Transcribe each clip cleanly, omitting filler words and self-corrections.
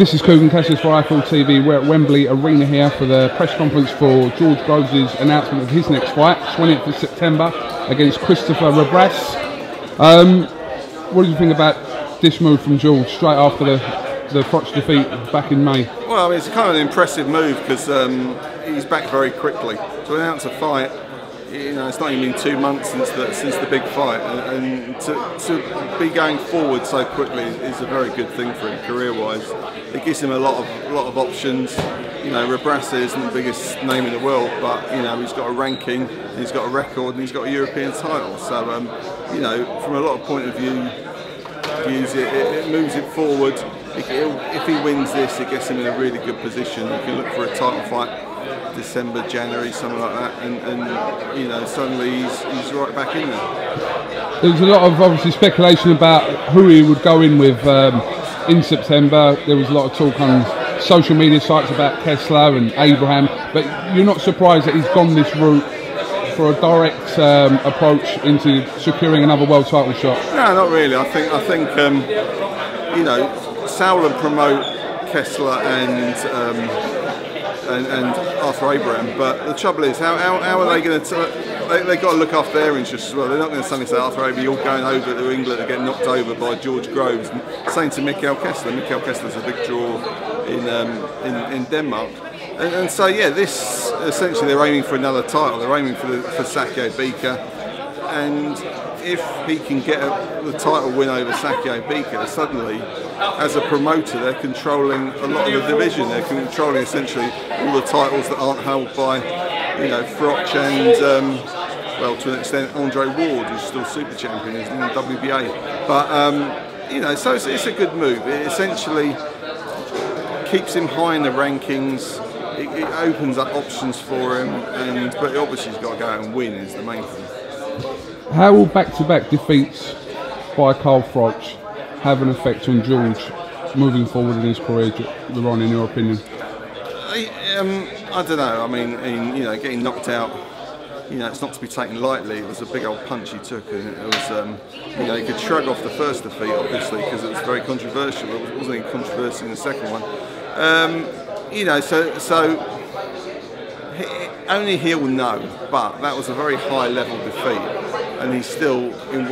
This is Kessler for IFL TV. We're at Wembley Arena here for the press conference for George Groves' announcement of his next fight, 20th of September, against Christopher Rebrasse. What do you think about this move from George straight after the Froch defeat back in May? Well, I mean, it's kind of an impressive move because he's back very quickly. To announce a fight, you know, it's not even been 2 months since the big fight, and to be going forward so quickly is a very good thing for him career-wise. It gives him a lot of options. You know, Rebrasse isn't the biggest name in the world, but you know, he's got a ranking, he's got a record, and he's got a European title. So you know, from a lot of point of views, it moves it forward. If he wins this, it gets him in a really good position. He can look for a title fight December, January, something like that, and you know, suddenly he's right back in there. There was a lot of obviously speculation about who he would go in with in September. There was a lot of talk on social media sites about Kessler and Abraham, but you're not surprised that he's gone this route for a direct approach into securing another world title shot? No, not really. I think you know, Saul and promote Kessler and Arthur Abraham, but the trouble is, how are they going to? They've got to look after their interests as well. They're not going to suddenly say, Arthur Abraham, you're going over to England to get knocked over by George Groves. Same to Mikkel Kessler. Mikkel Kessler's a big draw in Denmark. And so, yeah, this essentially they're aiming for another title. They're aiming for Sakio Bika, and if he can get the title win over Sakio Bika, suddenly, as a promoter, they're controlling a lot of the division. They're controlling essentially all the titles that aren't held by, you know, Froch and, well, to an extent, Andre Ward, who's still super champion, is in the WBA. But you know, so it's a good move. It essentially keeps him high in the rankings. It opens up options for him, but obviously he's got to go out and win is the main thing. How will back-to-back defeats by Carl Froch have an effect on George moving forward in his career, Ron, in your opinion? I don't know. I mean, you know, getting knocked out, you know, it's not to be taken lightly. It was a big old punch he took, and it was, you know, you could shrug off the first defeat, obviously, because it was very controversial. It wasn't any controversy in the second one. You know, so only he'll know, but that was a very high level defeat, and he's still in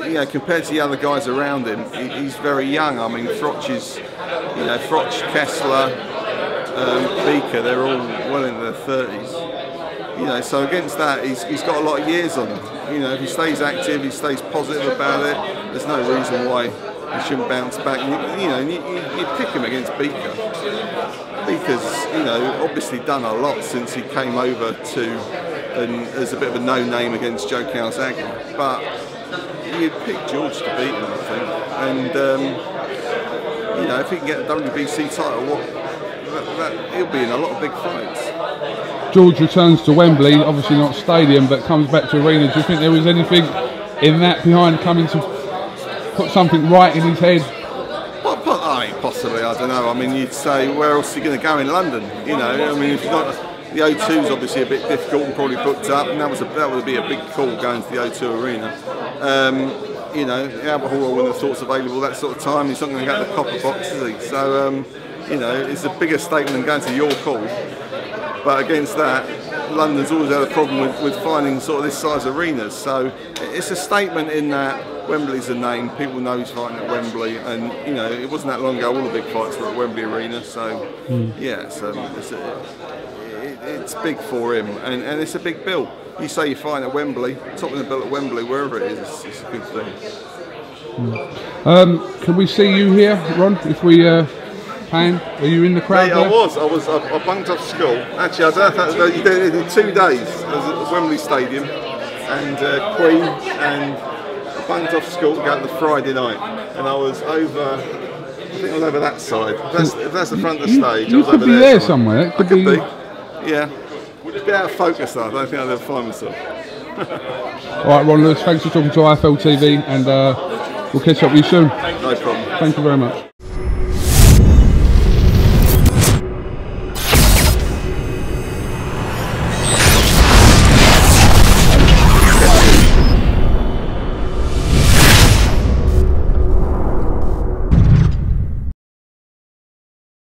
you know, compared to the other guys around him, he's very young. I mean, Froch is, you know, Froch, Kessler, Bika, they're all well in their 30s. You know, so against that, he's got a lot of years on him. You know, if he stays active, he stays positive about it, there's no reason why he shouldn't bounce back. You know, you pick him against Bika. Bika's, you know, obviously done a lot since he came over to, and as a bit of a no-name against Joe Calzaghe. But you'd pick George to beat him, I think. And you know, if he can get a WBC title, he'll be in a lot of big fights. George returns to Wembley, obviously not stadium, but comes back to arena. Do you think there was anything in that behind coming to put something right in his head? Possibly, I don't know. I mean, you'd say, where else are you going to go in London? You know, I mean, if you've got the O2's obviously a bit difficult and probably booked up, and that would be a big call going to the O2 Arena. You know, Albert Hall, when the thought's available that sort of time, he's not going to go to the Copper Box, is he? So, you know, it's a bigger statement than going to York Hall. But against that, London's always had a problem with finding sort of this size arenas. So it's a statement in that Wembley's a name, people know he's fighting at Wembley, and you know, it wasn't that long ago all the big fights were at Wembley Arena, so yeah, so it's big for him, and it's a big bill. You say you're fighting at Wembley, topping the bill at Wembley, wherever it is, it's a good thing. Can we see you here, Ron, if we pan? Are you in the crowd? Yeah, I bunked off school. Actually, I don't know if that, you did it in 2 days. I was at Wembley Stadium and Queen, and I bunked off school to go to the Friday night, and I was over, I think I was over that side. If that's the front of the stage, I was over there. There somewhere. It could be. Yeah. It's a bit out of focus though, I don't think I'll ever find myself. Alright, Ron Lewis, thanks for talking to IFL TV, and we'll catch up with you soon. No problem. Thank you very much.